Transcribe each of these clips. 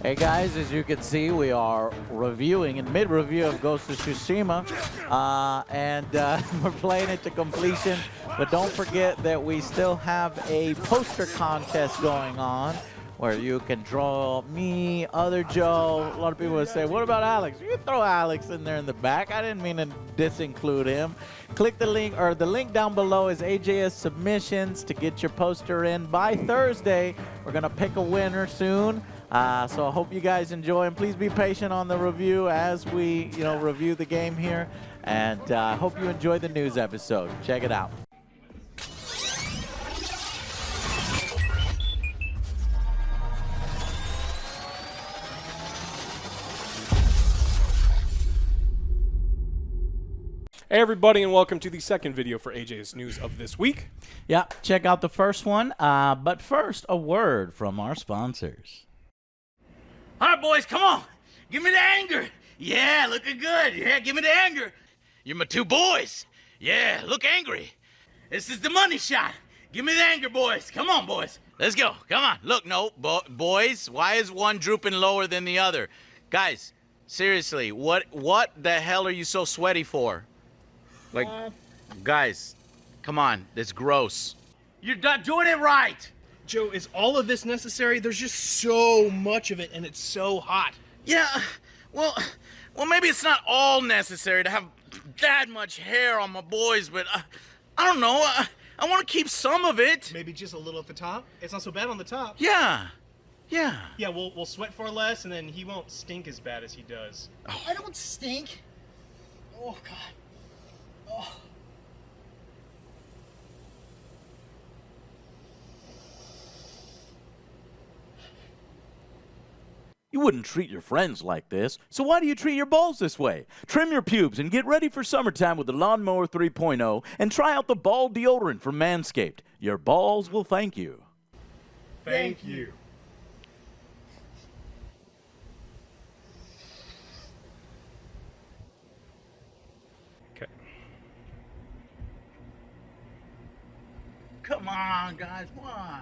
Hey guys, as you can see, we are reviewing in mid-review of Ghost of Tsushima, and we're playing it to completion. But don't forget that we still have a poster contest going on, where you can draw me, other Joe. A lot of people would say, "What about Alex?" You can throw Alex in there in the back. I didn't mean to disinclude him. Click the link, or the link down below is AJSAsubmissions to get your poster in by Thursday. We're gonna pick a winner soon. So I hope you guys enjoy, and please be patient on the review as we, review the game here. And I hope you enjoy the news episode. Check it out. Hey everybody, and welcome to the second video for AJ's News of this week. Yeah, check out the first one. But first, a word from our sponsors. All right, boys, come on. Give me the anger. Yeah, looking good. Yeah, give me the anger. You're my two boys. Yeah, look angry. This is the money shot. Give me the anger, boys. Come on, boys. Let's go. Come on. Look, no, boys, why is one drooping lower than the other? Guys, seriously, what the hell are you so sweaty for? Like, guys, come on. That's gross. You're not doing it right. Joe, is all of this necessary? There's just so much of it, and it's so hot. Yeah, well, maybe it's not all necessary to have that much hair on my boys, but I don't know. I want to keep some of it. Maybe just a little at the top. It's not so bad on the top. Yeah. Yeah, we'll sweat far less, and then he won't stink as bad as he does. Oh. I don't stink. Oh, God. Oh. You wouldn't treat your friends like this, so why do you treat your balls this way? Trim your pubes and get ready for summertime with the Lawnmower 3.0 and try out the ball deodorant from Manscaped. Your balls will thank you. Thank you. Okay. Come on, guys. Why?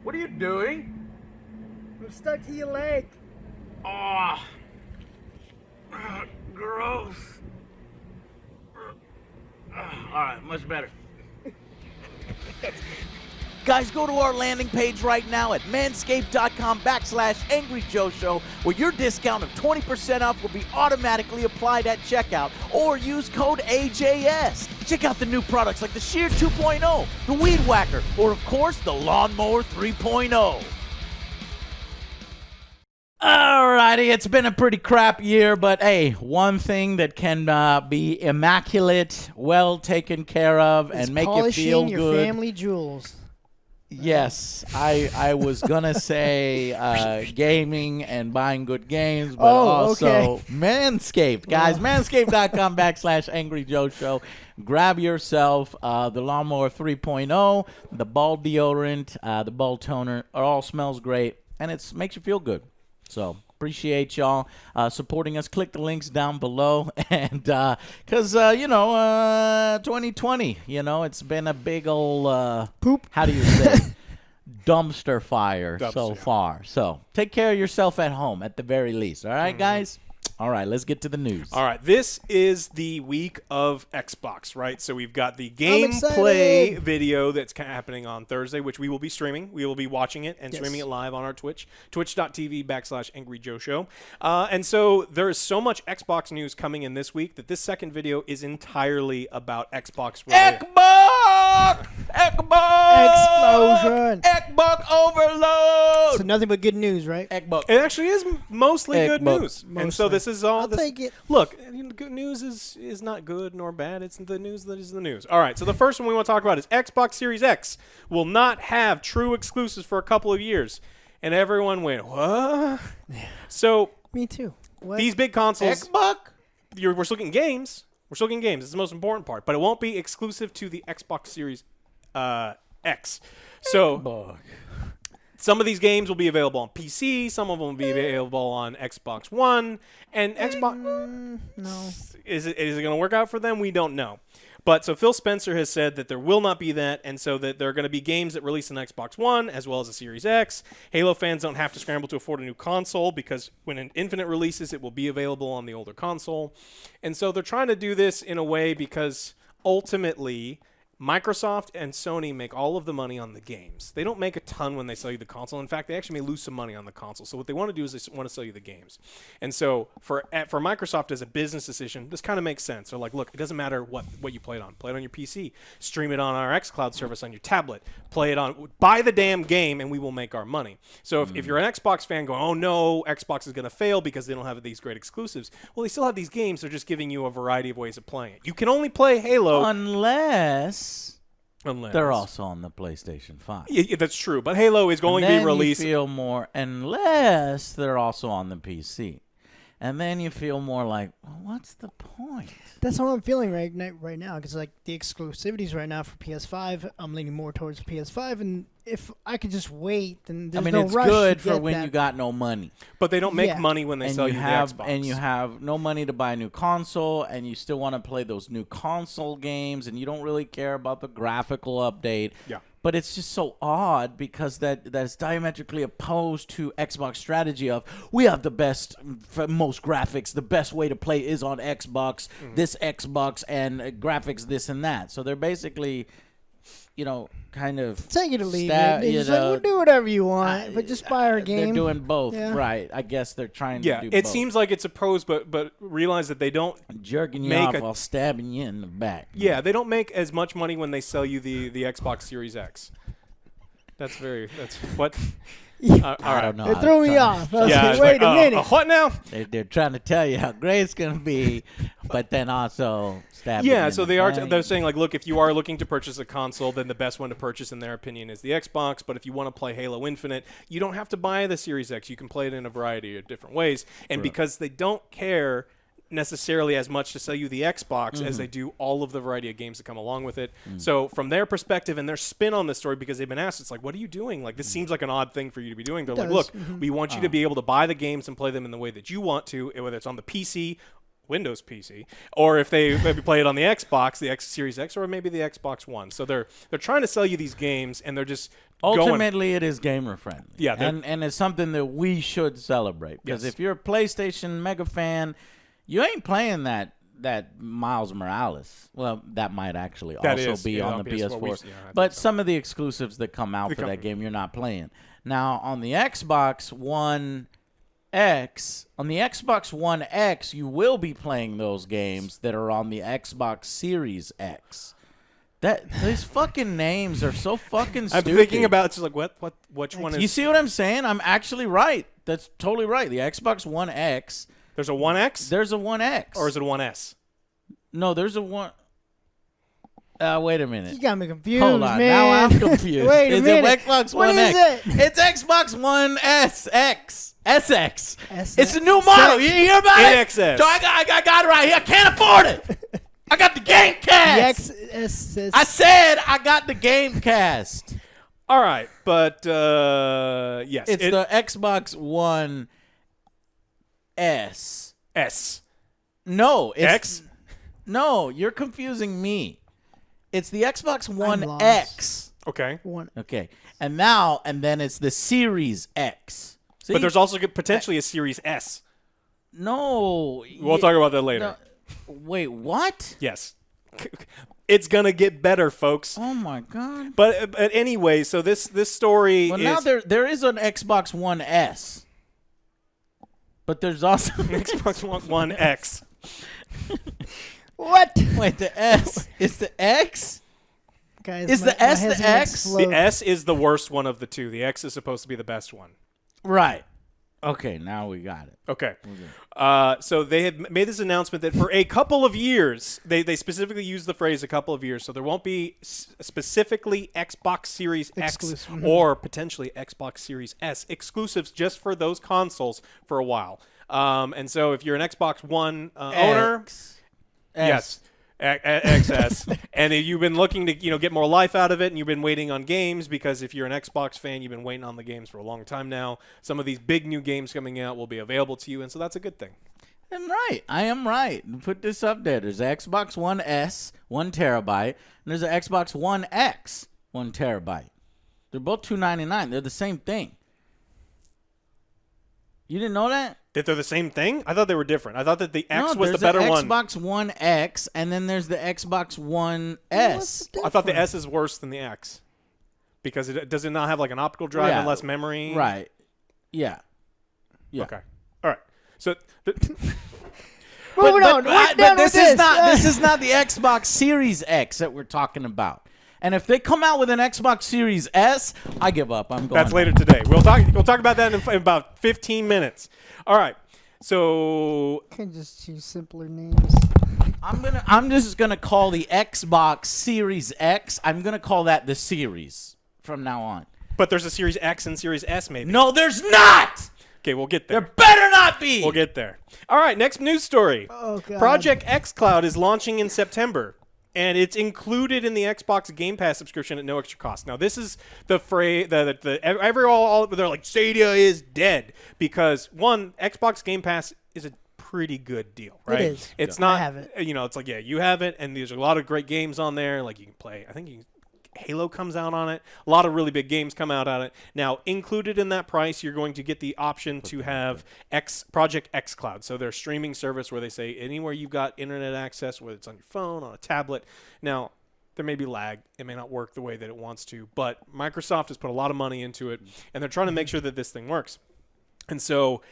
What are you doing? I'm stuck to your leg. Oh, gross. All right, much better. Guys, go to our landing page right now at manscaped.com/AngryJoeShow, where your discount of 20% off will be automatically applied at checkout, or use code AJS. Check out the new products like the Shear 2.0, the Weed Whacker, or of course, the Lawnmower 3.0. Alrighty, it's been a pretty crap year, but hey, one thing that can be immaculate, well taken care of, and make you feel polishing your good. family jewels. Yes, I was gonna say gaming and buying good games, but Oh, also okay. Manscaped, guys. Manscaped.com/AngryJoeShow. Grab yourself the Lawnmower 3.0, the ball deodorant, the ball toner. It all smells great, and it makes you feel good. So appreciate y'all supporting us. Click the links down below, and because 2020, it's been a big old Poop. How do you say? Dumpster fire so Dumpster. far. So take care of yourself at home at the very least. All right, guys. All right, let's get to the news. All right, this is the week of Xbox, right? So we've got the gameplay excited. video that's happening on Thursday, which we will be streaming. We will be watching it and Yes. streaming it live on our Twitch, twitch.tv/AngryJoeShow. And so there is so much Xbox news coming in this week that this second video is entirely about Xbox. Xbox! Explosion. Xbox overload! So nothing but good news, right? Xbox. It actually is mostly good Xbox. news. And so this is all. I'll take it. Look, good news is not good nor bad. It's the news that is the news. All right. So the first one we want to talk about is Xbox Series X will not have true exclusives for a couple of years, and everyone went, "What?" So Me too. What? these big consoles, Xbox? we're still getting games. We're still getting games. It's the most important part, but it won't be exclusive to the Xbox Series X. So. Xbox. Some of these games will be available on PC. Some of them will be available on Xbox One. And Xbox No. is it going to work out for them? We don't know. But so Phil Spencer has said that there will not be that, and so that there are going to be games that release on Xbox One as well as the Series X. Halo fans don't have to scramble to afford a new console because when an Infinite releases, it will be available on the older console. And so they're trying to do this in a way because ultimately Microsoft and Sony make all of the money on the games. They don't make a ton when they sell you the console. In fact, they actually may lose some money on the console. So what they want to do is they want to sell you the games. And so for Microsoft as a business decision, this kind of makes sense. They're like, look, it doesn't matter what you play it on. Play it on your PC. Stream it on our XCloud service on your tablet. Play it on. Buy the damn game, and we will make our money. So if you're an Xbox fan going, oh no, Xbox is going to fail because they don't have these great exclusives. Well, they still have these games. They're just giving you a variety of ways of playing it. You can only play Halo Unless they're also on the PlayStation 5. Yeah, that's true. But Halo is going to be released. You feel more, unless they're also on the PC. And then you feel more like, well, what's the point? That's how I'm feeling right now, because like the exclusivities right now for PS5, I'm leaning more towards PS5, and if I could just wait, then there's no it's rush good to for get when that. you got no money. But they don't make money when they sell you the Xbox. And you have no money to buy a new console, and you still want to play those new console games, and you don't really care about the graphical update. Yeah. But it's just so odd because that's diametrically opposed to Xbox strategy of we have the best, most graphics. The best way to play is on Xbox, this Xbox, and graphics this and that. So they're basically, kind of take it or leave it. It's like, we'll do whatever you want, but just buy our game. They're doing both, Yeah. right? I guess they're trying to do both. It seems like it's a pros, but realize that they don't jerking you make off while stabbing you in the back. Yeah, they don't make as much money when they sell you the Xbox Series X. That's what. I don't know. It threw me off. I was Yeah, like, it's wait like, a minute. What now? They're trying to tell you how great it's going to be, but then also stabbing you Yeah, in so the back. they're saying like, look, if you are looking to purchase a console, then the best one to purchase in their opinion is the Xbox. But if you want to play Halo Infinite, you don't have to buy the Series X. You can play it in a variety of different ways. And because they don't care necessarily as much to sell you the Xbox as they do all of the variety of games that come along with it. So from their perspective and their spin on this story, because they've been asked, it's like, what are you doing? Like, this seems like an odd thing for you to be doing. They're like, look, we want you to be able to buy the games and play them in the way that you want to, whether it's on the PC, Windows PC, or if they maybe play it on the Xbox, the X Series X, or maybe the Xbox One. So they're trying to sell you these games, and they're just ultimately it is gamer friendly. Yeah, and it's something that we should celebrate because if you're a PlayStation mega fan, you ain't playing that Miles Morales. Well, that might actually also be on the PS4. But some of the exclusives that come out for that game, you're not playing. Now, on the Xbox One X, you will be playing those games that are on the Xbox Series X. These fucking names are so fucking stupid. I'm thinking about it's just like which one is. You see what I'm saying? I'm actually right. That's totally right. The Xbox One X. There's a 1X? There's a 1X. Or is it a 1S? No, there's a 1. Wait a minute. You got me confused, Hold on. man. Now I'm confused. Wait a minute. It Xbox One X? X? It's Xbox One SX. SX. SX. It's a new model. You hear about it? NXS. So I got it right here. I can't afford it. I got the Gamecast. The I said I got the Gamecast. All right, but yes. It's the Xbox One S. No, it's X? No, you're confusing me. It's the Xbox One lost. X. Okay. Okay. And then it's the Series X. See? But there's also potentially a Series S. No. We'll talk about that later. No, wait, what? Yes. It's going to get better, folks. Oh my god. But anyway, so this story Well, is now there is an Xbox One S. But there's also Xbox One X. What? Wait, the S is the X? Guys, Is the S the X? The S is the worst one of the two. The X is supposed to be the best one. Right. Okay, now we got it. Okay. So they had made this announcement that for a couple of years, they specifically used the phrase a couple of years, so there won't be specifically Xbox Series X or potentially Xbox Series S exclusives just for those consoles for a while. And so if you're an Xbox One owner, yes. XS, and you've been looking to get more life out of it, and you've been waiting on games because if you're an Xbox fan, you've been waiting on the games for a long time now. Some of these big new games coming out will be available to you, and so that's a good thing. I'm right. I am right. Put this up there. There's an Xbox One S, 1 terabyte, and there's an Xbox One X, 1 terabyte. They're both $299. They're the same thing. You didn't know that? That they're the same thing? I thought they were different. I thought that the X No, was the better there's one. the Xbox One X, and then there's the Xbox One S. I thought the S is worse than the X because does it not have like an optical drive and less memory? Right. Yeah. Okay. All right. So Moving on. We're done with this. This is not the Xbox Series X that we're talking about. And if they come out with an Xbox Series S, I give up. I'm going. That's later today. We'll talk about that in about 15 minutes. All right. So Can just choose simpler names. I'm just gonna call the Xbox Series X. I'm gonna call that the Series from now on. but there's a Series X and Series S maybe. No, there's not. Okay, we'll get there. There better not be. We'll get there. All right, next news story. Oh, God. Project XCloud is launching in September, and it's included in the Xbox Game Pass subscription at no extra cost. Now, this is the phrase they're like Stadia is dead because one, Xbox Game Pass is a pretty good deal, right? It is. It's Yeah. not. I have it. You know, it's like you have it, and there's a lot of great games on there. Like you can play. I think Halo comes out on it. A lot of really big games come out on it. Now, included in that price, you're going to get the option to have Project XCloud. So their streaming service where they say anywhere you've got internet access, whether it's on your phone, on a tablet. Now, there may be lag. It may not work the way that it wants to, but Microsoft has put a lot of money into it, and they're trying to make sure that this thing works. And so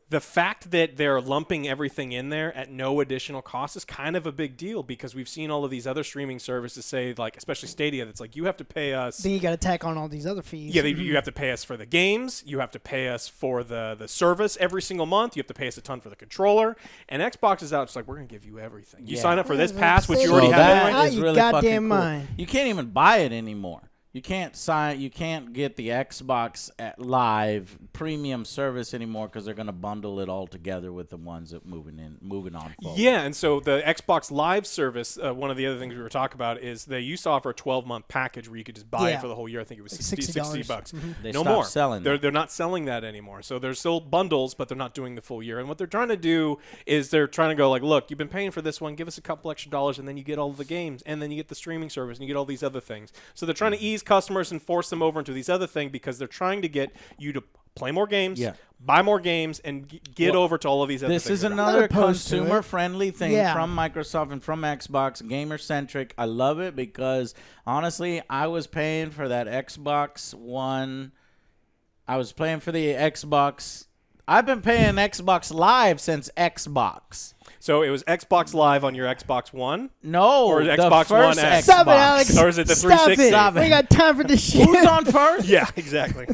the fact that they're lumping everything in there at no additional cost is kind of a big deal because we've seen all of these other streaming services say, like, especially Stadia, that's like, you have to pay us. Then you got to tack on all these other fees. Yeah, you have to pay us for the games. You have to pay us for the service every single month. You have to pay us a ton for the controller. And Xbox is out. It's like, we're going to give you everything. You sign up for this pass, which you already So have that anyway. is really goddamn mind. You can't even buy it anymore. You can't get the Xbox Live premium service anymore because they're going to bundle it all together with the ones that moving on forward. Yeah, and so the Xbox Live service, one of the other things we were talking about is they used to offer a 12-month package where you could just buy it for the whole year. I think it was like $60 bucks. They No stopped more. selling They're that. not selling that anymore. So there's still bundles, but they're not doing the full year. And what they're trying to do is they're trying to go like, look, you've been paying for this one. Give us a couple extra dollars, and then you get all of the games, and then you get the streaming service, and you get all these other things. So they're trying to ease customers and force them over into these other things because they're trying to get you to play more games, buy more games, and get over to all of these other things. This is that are another opposed to it. consumer-friendly thing Yeah. from Microsoft and from Xbox, gamer-centric. I love it because, honestly, I was paying for that Xbox One. I was paying for the Xbox. I've been paying Xbox Live since Xbox. So it was Xbox Live on your Xbox One? No, Or the Xbox first One X. Xbox. Stop it, Alex. Or is it the Stop 360? it. Stop it. We got time for this shit. Who's on first? Yeah, exactly.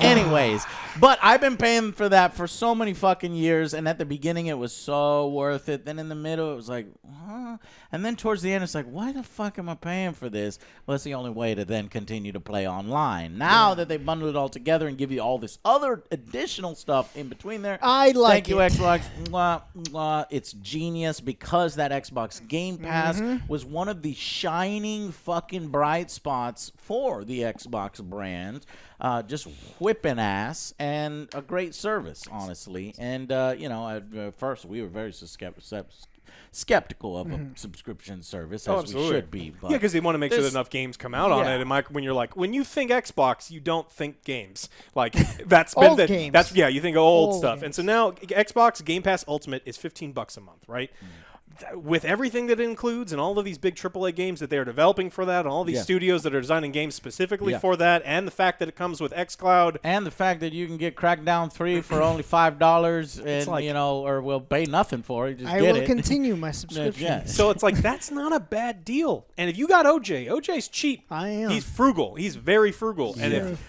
Anyways, but I've been paying for that for so many fucking years, and at the beginning it was so worth it. Then in the middle it was like, huh? And then towards the end it's like, why the fuck am I paying for this? Well, it's the only way to then continue to play online. Now that they bundle it all together and give you all this other additional stuff in between there, I like thank you, it. Xbox. Mwah, mwah. It's genius because that Xbox Game Pass was one of the shining fucking bright spots for the Xbox brand. Just whipping ass and a great service, honestly. And, at first we were very skeptical of a subscription service, as we should be. But Yeah, because they want to make sure that enough games come out on Yeah. it. And when you think Xbox, you don't think games. Like that's Old been games. you think of old Old stuff. games. And so now Xbox Game Pass Ultimate is $15 a month, right? With everything that it includes and all of these big AAA games that they're developing for that, and all these studios that are designing games specifically for that, and the fact that it comes with xCloud. And the fact that you can get Crackdown 3 for only $5 and, like- or we'll pay nothing for it. Just I get will it. continue my subscription. Yeah. So it's like, that's not a bad deal. And if you got OJ's cheap. I am. He's frugal. He's very frugal.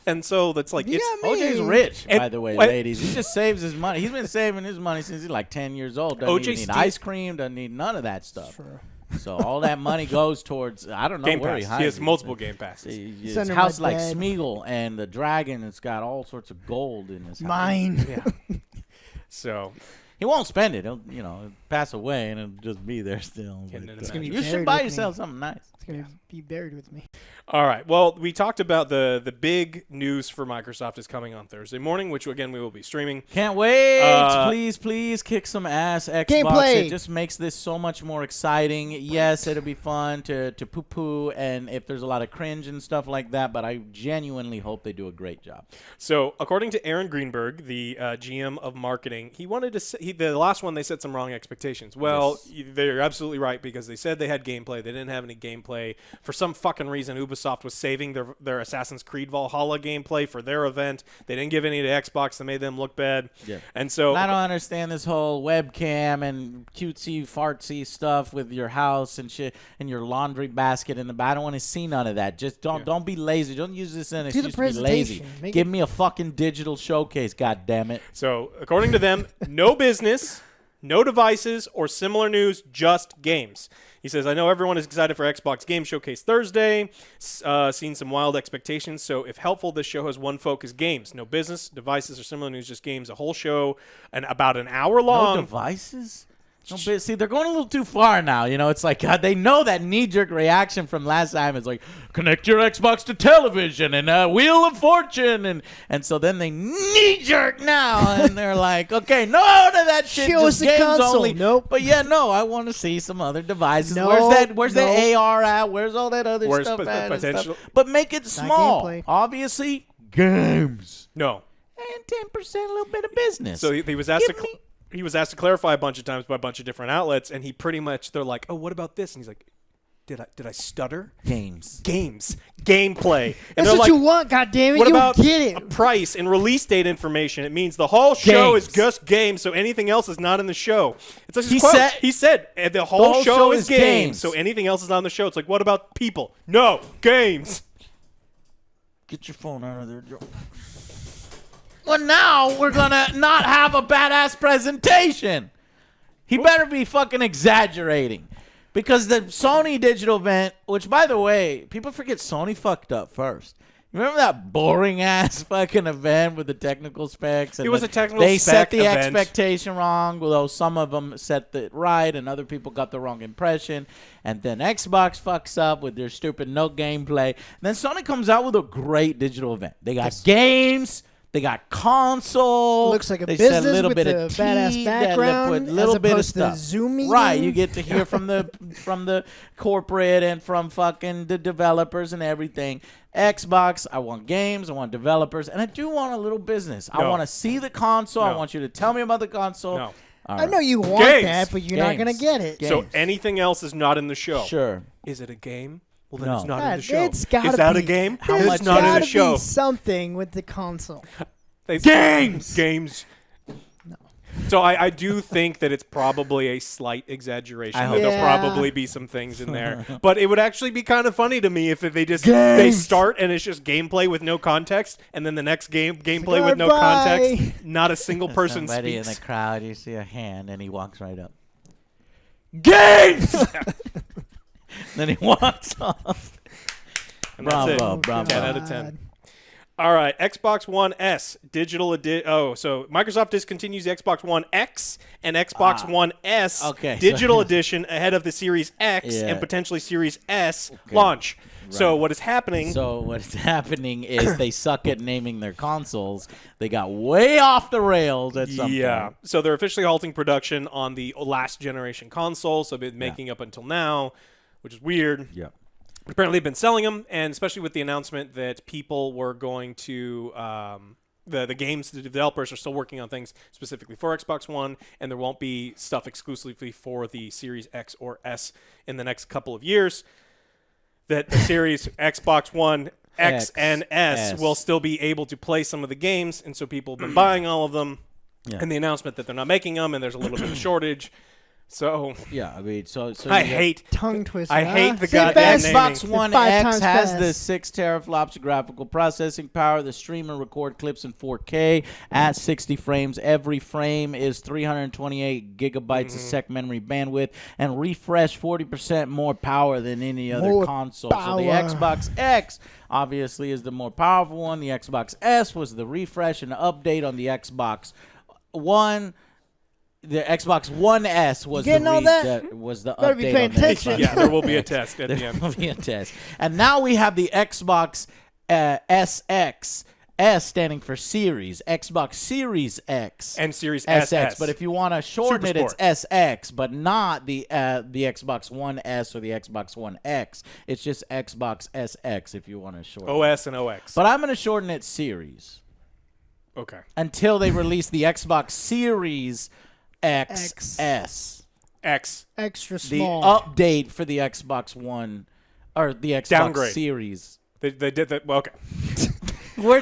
And so that's like, You it's got me. OJ's rich, And- by the way, what- ladies. He just saves his money. He's been saving his money since he's like 10 years old. Doesn't OJ even need Steve- ice cream. Doesn't need none of that stuff. True. So all that money goes towards, I don't know Game where he Pass. hides He has it. multiple Game Passes. His under house my like bed. Smeagol and the dragon. It's got all sorts of gold in his house. Mine. Yeah. So He won't spend it. He'll pass away and it'll just be there still. Hidden in But, the gonna be you buried should buy with yourself me. something nice. It's It's gonna be buried with me. All right. Well, we talked about the big news for Microsoft is coming on Thursday morning, which again we will be streaming. Can't wait. Please kick some ass, Xbox. Gameplay. It just makes this so much more exciting. Yes, it'll be fun to poo-poo, and if there's a lot of cringe and stuff like that, but I genuinely hope they do a great job. So, according to Aaron Greenberg, the GM of marketing, he wanted to the last one they set some wrong expectations. Well, they're absolutely right because they said they had gameplay. They didn't have any gameplay. For some fucking reason, Ubisoft was saving their Assassin's Creed Valhalla gameplay for their event. They didn't give any to Xbox. They made them look bad. Yeah. And so I don't understand this whole webcam and cutesy fartsy stuff with your house and shit and your laundry basket in the back. I don't want to see none of that. Just don't be lazy. Don't use this as an excuse to be lazy. Give me a fucking digital showcase, god damn it. So, according to them, no business, no devices or similar news, just games. He says, I know everyone is excited for Xbox Game Showcase Thursday, seen some wild expectations, so if helpful, this show has one focus, games. No business, devices, or similar news, just games. A whole show, and about an hour long. No devices? No, but see, they're going a little too far now. You know, it's like God, they know that knee-jerk reaction from last time. It's like, connect your Xbox to television and Wheel of Fortune. And so then they knee-jerk now. And they're like, okay, no to that shit. Show us just the games console. only. Nope. But yeah, no, I want to see some other devices. No, Where's that AR at? Where's all that other stuff at? Potential? But make it small. gameplay. Obviously, games. No. And 10%, a little bit of business. So he was asked Give to me- he was asked to clarify a bunch of times by a bunch of different outlets, and he pretty much, they're like, oh, what about this? And he's like, did I stutter? Games. Gameplay. And That's they're what like, you want, goddammit. what You about get a it. price and release date information? It means the whole show is Games. just games, so anything else is not in the show. It's like He quote. said- He said the whole show is games, games. so anything else is not on the show. It's like, what about people? No, games. Get your phone out of there, Joe. Well, now we're going to not have a badass presentation. He better be fucking exaggerating. Because the Sony digital event, which, by the way, people forget Sony fucked up first. Remember that boring-ass fucking event with the technical specs? And It was a technical They set spec the event. expectation wrong, although some of them set it right and other people got the wrong impression. And then Xbox fucks up with their stupid no gameplay. And then Sony comes out with a great digital event. They got games. They got console. Looks like a they said business a little with bit the of badass tea, background put a little as bit of opposed to stuff. Zoom meeting. Right, you get to hear from the corporate and from fucking the developers and everything. Xbox, I want games, I want developers, and I do want a little business. I No. want to see the console. I No. want you to tell me about the console. No. All I right. know you want Games. that, but you're not Games. gonna get it. Games. So anything else is not in the show. Sure. Is it a game? Well, then No. it's not in God, the show. it's gotta Is that be. a game? How There's much- It's not in gotta the show. be something with the console. Games. So I do think that it's probably a slight exaggeration. I That hope there'll so. probably be some things in there, but it would actually be kind of funny to me if they just they start and it's just gameplay with no context, and then the next gameplay with no Goodbye. context, not a single person Somebody in speaks. the crowd, you see a hand, and he walks right up. Games! Then he walks off. And that's it. Bravo, bravo. 10 out of 10. All right, Xbox One S digital edition. Oh, so Microsoft discontinues the Xbox One X and Xbox One S okay, digital so- edition ahead of the Series X Yeah. and potentially Series S launch. So what is happening? So what's happening is they suck at naming their consoles. They got way off the rails at some point. So they're officially halting production on the last generation console. So they've been making up until now, which is weird. Yeah. Apparently, they've been selling them, and especially with the announcement that people were going to the games, the developers are still working on things specifically for Xbox One, and there won't be stuff exclusively for the Series X or S in the next couple of years. That the Series Xbox One X and S will still be able to play some of the games, and so people have been buying all of them. Yeah. And the announcement that they're not making them, and there's a little bit of shortage. So Yeah, I mean, so I you got- hate Tongue twister. I hate the Say goddamn fast. naming. Xbox One 5 X times has fast. the 6 teraflops of graphical processing power. The stream and record clips in 4K at 60 frames. Every frame is 328 gigabytes of sec memory bandwidth and refresh 40% more power than any other More console. So the power. Xbox X obviously is the more powerful one. The Xbox S was the refresh and update on the Xbox One. the Xbox One S was the getting all that? was the Better be update paying on the attention. Xbox. Yeah, there will be a test at the There end. will be a test. And now we have the Xbox SX. S standing for Series, Xbox Series X And Series SX. SS. But if you want to shorten it, it's Sport. SX, but not the Xbox One S or the Xbox One X. It's just Xbox SX if you want to shorten it. OS and OX. But I'm going to shorten it Series Okay. until they release the Xbox Series XS, X. Extra the small. update for the Xbox One or the Xbox Downgrade. Series. They did that. Well, okay. We're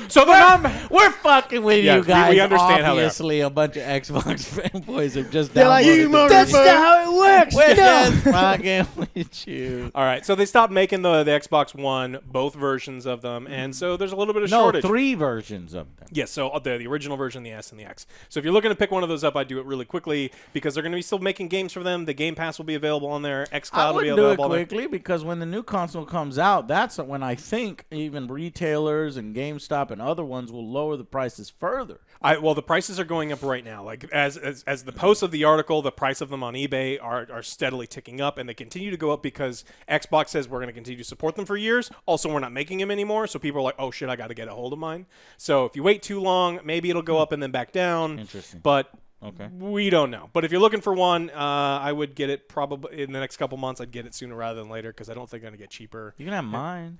fucking with Yeah, you guys. we understand how they are. Obviously, a bunch of Xbox fanboys have just They're like, downloaded that's not how it works. We're No. just fucking with you. All right. So they stopped making the Xbox One, both versions of them, and so there's a little bit of No, shortage. 3 versions of them. Yes, so the original version, the S and the X. So if you're looking to pick one of those up, I'd do it really quickly because they're going to be still making games for them. The Game Pass will be available on there. I XCloud will be wouldn't do it available on there. quickly because when the new console comes out, that's when I think even retailers and GameStop and other ones will lower the prices further. Well, the prices are going up right now. Like as the post of the article, the price of them on eBay are steadily ticking up, and they continue to go up because Xbox says we're going to continue to support them for years. Also, we're not making them anymore, so people are like, oh shit, I got to get a hold of mine. So if you wait too long, maybe it'll go up and then back down. Interesting. But Okay. we don't know. But if you're looking for one, I would get it probably in the next couple months. I'd get it sooner rather than later because I don't think they're going to get cheaper. You can have mine.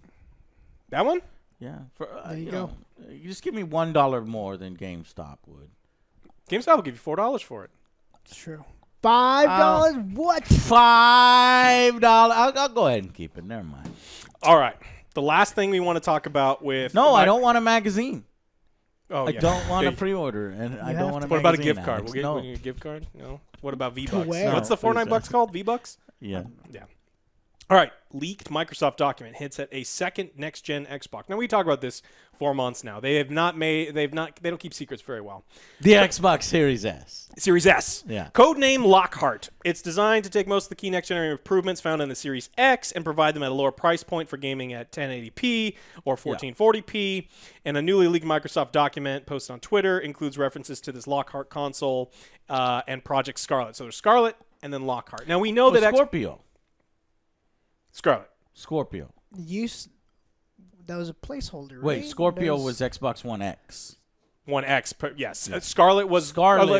That one? Yeah. There you know, you just give me $1 more than GameStop would. GameStop will give you $4 for it. It's true. $5? What? $5. I'll go ahead and keep it. Never mind. All right. The last thing we want to talk about with No, I don't want a magazine. Oh, I yeah. don't want a Okay. pre-order, and I have don't to- want a What about a magazine, gift card? Alex. We'll No. get a gift card? No. What about V-Bucks? where? What's the No, please $49 called? V-Bucks? Yeah. Yeah. All right. Leaked Microsoft document hints at a second next-gen Xbox. Now we talk about this 4 months now. They don't keep secrets very well. The Xbox Series S. Series S. Yeah. Codename Lockhart. It's designed to take most of the key next-generation improvements found in the Series X and provide them at a lower price point for gaming at 1080p or 1440p. And a newly leaked Microsoft document posted on Twitter includes references to this Lockhart console and Project Scarlet. So there's Scarlet and then Lockhart. Now we know that Scorpio. Scarlet. Scorpio. That was a placeholder, right? Wait, Scorpio That was Xbox One X. One X, yes. Scarlet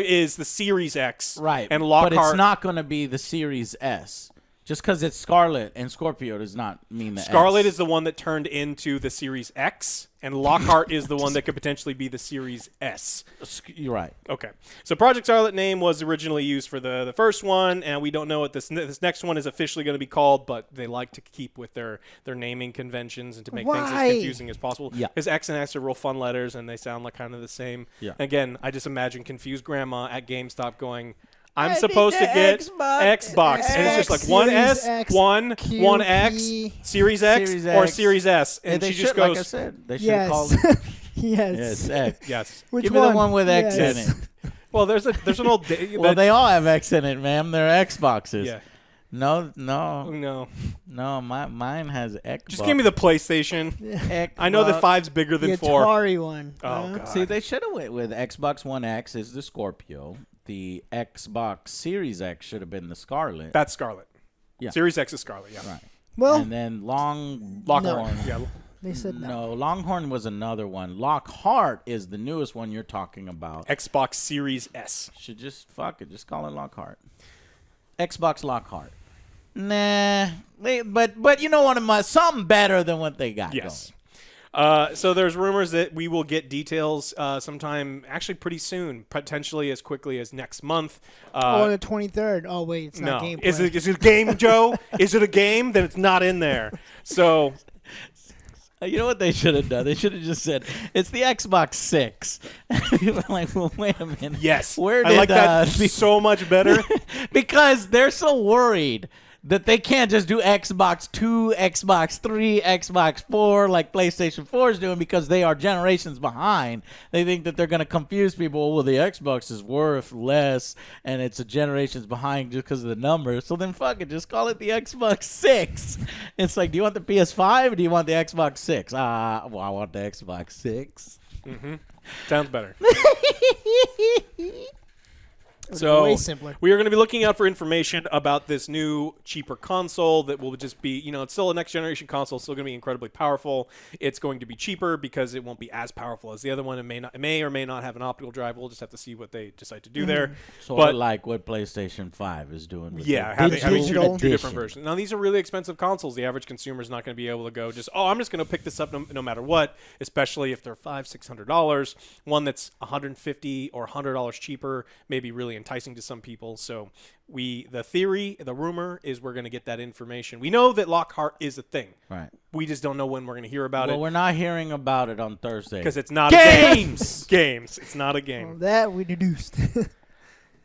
is the Series X, Right. And Lockhart, but it's not going to be the Series S. Just because it's Scarlet and Scorpio does not mean the Scarlet S. is the one that turned into the Series X, and Lockhart is the one that could potentially be the Series S. You're right. Okay, so Project Scarlet name was originally used for the first one, and we don't know what this next one is officially going to be called, but they like to keep with their naming conventions and to make things as Why? confusing as possible. Yeah. Because X and S are real fun letters, and they sound like kind of the same. Yeah. Again, I just imagine confused grandma at GameStop going, I'm I supposed to need the get Xbox. and it's just like X, one Series S, X, one X, QP. Series X, Series or X. Series S, and they she should, just goes, like I said, they should have called Yes. it. Yes. Yes, X. yes. Which Give me the one with X Yes. in it. Well, there's an old Well, they all have X in it, ma'am. They're Xboxes. yeah. No. Mine has X. Just give me the PlayStation. X. I know that 5's bigger than The 4. Atari one. Oh, God. See, they should have went with Xbox One X is the Scorpio. The Xbox Series X should have been the Scarlet. That's Scarlet. Yeah. Series X is Scarlet, yeah. Right. Well, And then Lockhart. Longhorn. Yeah. they said no. No, Longhorn was another one. Lockhart is the newest one you're talking about. Xbox Series S. Should just fuck it. Just call it Lockhart. Xbox Lockhart. Nah, but you know what? Something better than what they got. Yes. So there's rumors that we will get details sometime, actually pretty soon, potentially as quickly as next month. On the 23rd. Oh, wait. It's No. not gameplay. Is it a game, Joe? Is it a game? Then it's not in there. So You know what they should have done? They should have just said it's the Xbox 6. People are like, well, wait a minute. yes, Where I did like that the- so much better. because they're so worried that they can't just do Xbox 2, Xbox 3, Xbox 4 like PlayStation 4 is doing because they are generations behind. They think that they're going to confuse people. Well, the Xbox is worth less and it's a generations behind just because of the numbers. So then fuck it, just call it the Xbox 6. It's like, do you want the PS5 or do you want the Xbox 6? Well, I want the Xbox 6. Sounds better. So way simpler. we are going to be looking out for information about this new, cheaper console that will just be, it's still a next-generation console, still going to be incredibly powerful. It's going to be cheaper because it won't be as powerful as the other one. It may or may not have an optical drive. We'll just have to see what they decide to do there. Sort of like what PlayStation 5 is doing. With Having digital two different versions. Now, these are really expensive consoles. The average consumer is not going to be able to go I'm just going to pick this up no matter what, especially if they're $500-$600. One that's $150 or $100 cheaper may be really enticing to some people. So the rumor is we're going to get that information. We know that Lockhart is a thing. Right. We just don't know when we're going to hear about it. Well, we're not hearing about it on Thursday. Because it's not games! a game. Games. It's not a game. Well, that we deduced.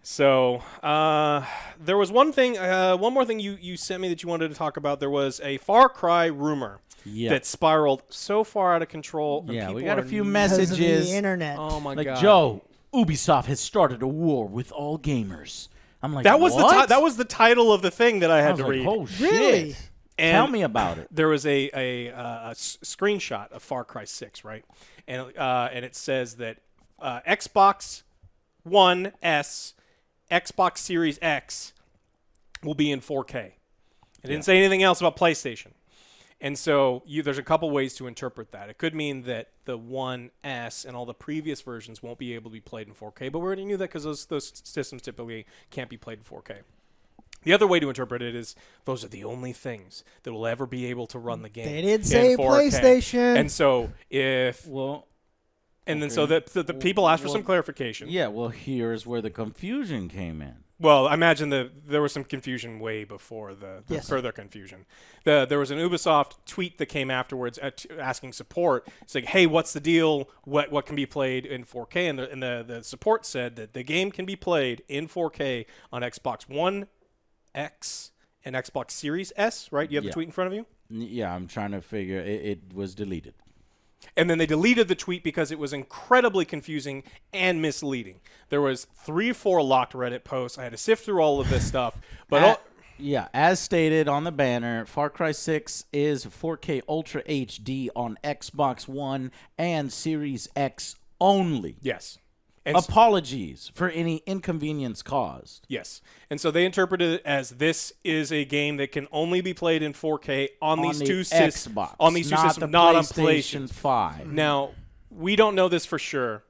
So there was one more thing you sent me that you wanted to talk about. There was a Far Cry rumor that spiraled so far out of control. Yeah, we got a few Because of messages. the internet. Oh my Like, god, Joe, Ubisoft has started a war with all gamers. I'm like, that was what? that was the title of the thing that I I had was to like, read. oh shit! Really? And Tell me about it. There was a screenshot of Far Cry 6, right? And it says that Xbox One S, Xbox Series X will be in 4K. It didn't say anything else about PlayStation. And so there's a couple ways to interpret that. It could mean that the One S and all the previous versions won't be able to be played in 4K, but we already knew that because those systems typically can't be played in 4K. The other way to interpret it is those are the only things that will ever be able to run the game. They did say in 4K. PlayStation. And so then the people asked for some clarification. Yeah, well, here's where the confusion came in. Well, I imagine there was some confusion way before the further confusion. There was an Ubisoft tweet that came afterwards asking support. It's like, hey, what's the deal? What can be played in 4K? And the support said that the game can be played in 4K on Xbox One X and Xbox Series S, right? You have the tweet in front of you? Yeah, I'm trying to figure. It was deleted. And then they deleted the tweet because it was incredibly confusing and misleading. There was 3 or 4 locked Reddit posts. I had to sift through all of this stuff. But as stated on the banner, Far Cry 6 is 4K Ultra HD on Xbox One and Series X only. yes. And Apologies for any inconvenience caused. yes. And so they interpreted it as this is a game that can only be played in 4K on these two systems. Xbox, On these two not systems, the not on PlayStation PlayStation 5. Now, we don't know this for sure,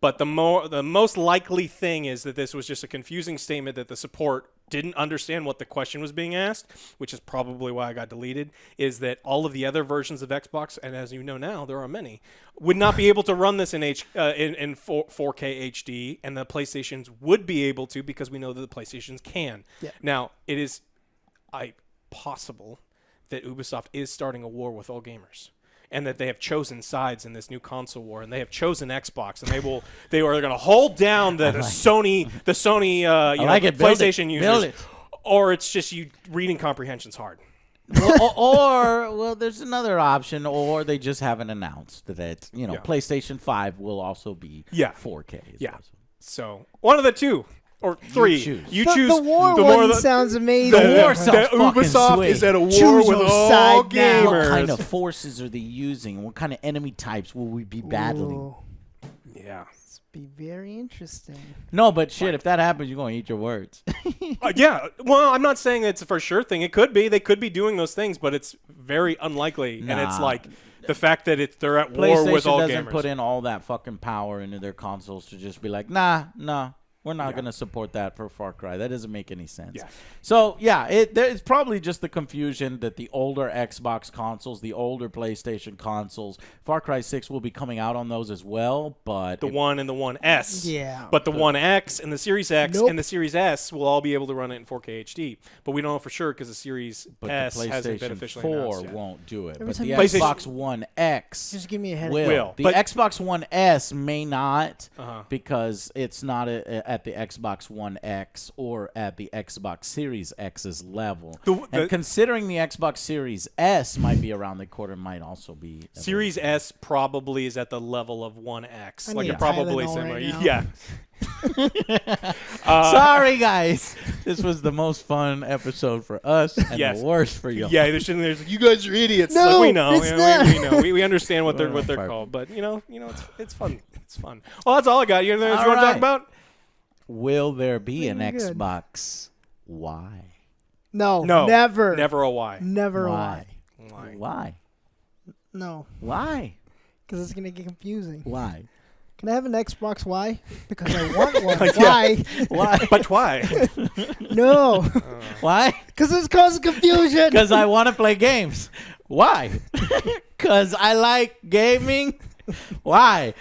but the most likely thing is that this was just a confusing statement that the support didn't understand what the question was being asked, which is probably why I got deleted, is that all of the other versions of Xbox, and as you know now, there are many, would not be able to run this in 4K HD, and the PlayStations would be able to because we know that the PlayStations can. Yeah. Now, it is possible that Ubisoft is starting a war with all gamers, and that they have chosen sides in this new console war, and they have chosen Xbox, and they are going to hold down the Sony PlayStation users, or it's just you reading comprehension's hard. or there's another option, or they just haven't announced that PlayStation 5 will also be 4K. Yeah. So one of the two. Or 3. You choose. The war one sounds amazing. The war sounds fucking Ubisoft sweet. is at a war Choose with your all side now. gamers. What kind of forces are they using? What kind of enemy types will we be battling? Ooh, Yeah. it's be very interesting. No, but shit, if that happens, you're going to eat your words. Yeah. Well, I'm not saying it's a for sure thing. It could be. They could be doing those things, but it's very unlikely. And it's Nah. like the fact that they're at war with all PlayStation doesn't gamers. put in all that fucking power into their consoles to just be like, nah. We're not going to support that for Far Cry. That doesn't make any sense. Yeah. So, it's probably just the confusion that the older Xbox consoles, the older PlayStation consoles, Far Cry 6 will be coming out on those as well, but... The One and the One S. Yeah. But the One X and the Series X Nope. and the Series S will all be able to run it in 4K HD. But we don't know for sure because the Series But S the hasn't been PlayStation officially 4 announced yet. won't do it. Every But time the you- Xbox One X Just give me a headache. Will. The But- Xbox One S may not Uh-huh. because it's not at the Xbox One X or at the Xbox Series X's level. And considering the Xbox Series S might be around the corner, might also be Series S probably is at the level of One X. I Like need it probably Tylenol similar. right now. Yeah. Sorry, guys. This was the most fun episode for us and Yes. the worst for you. Yeah, there's you guys are idiots. No, Like, we know. it's we not. know. We understand what they're Perfect. called, but it's fun. It's fun. Well, that's all I got. You know, All you want to talk right. about? Will there be an Pretty good. Xbox Y? No, No, never. Never a Y. Never a Why? Y. Why? Why? No, Why? because it's going to get confusing. Why? Can I have an Xbox Y? Because I want one. Yeah. Why? Why? But why? No. Why? Because it's causing confusion. Because I want to play games. Why? Because I like gaming. Why?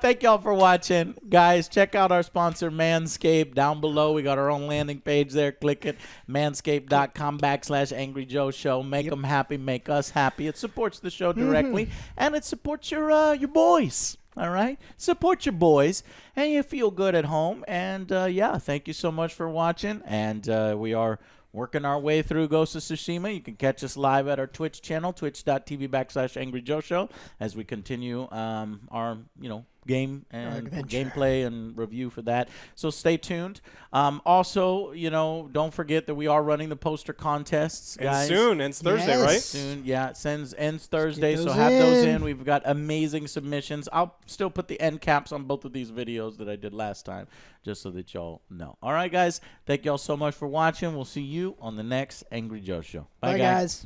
Thank y'all for watching. Guys, check out our sponsor, Manscaped, down below. We got our own landing page there. Click it. Manscaped.com/Angry Joe Show. Make them happy. Make us happy. It supports the show directly, and it supports your boys. All right? Support your boys, and you feel good at home. And, yeah, thank you so much for watching. And we are working our way through Ghost of Tsushima. You can catch us live at our Twitch channel, twitch.tv/Angry Joe Show, as we continue our, game and gameplay and review for that. So stay tuned. Also, don't forget that we are running the poster contests, guys. And soon. Ends Thursday, Yes. right? Soon, yeah, it ends Thursday, so those have those in. in. We've got amazing submissions. I'll still put the end caps on both of these videos that I did last time, just so that y'all know. All right, guys, thank y'all so much for watching. We'll see you on the next Angry Joe Show. Bye, guys.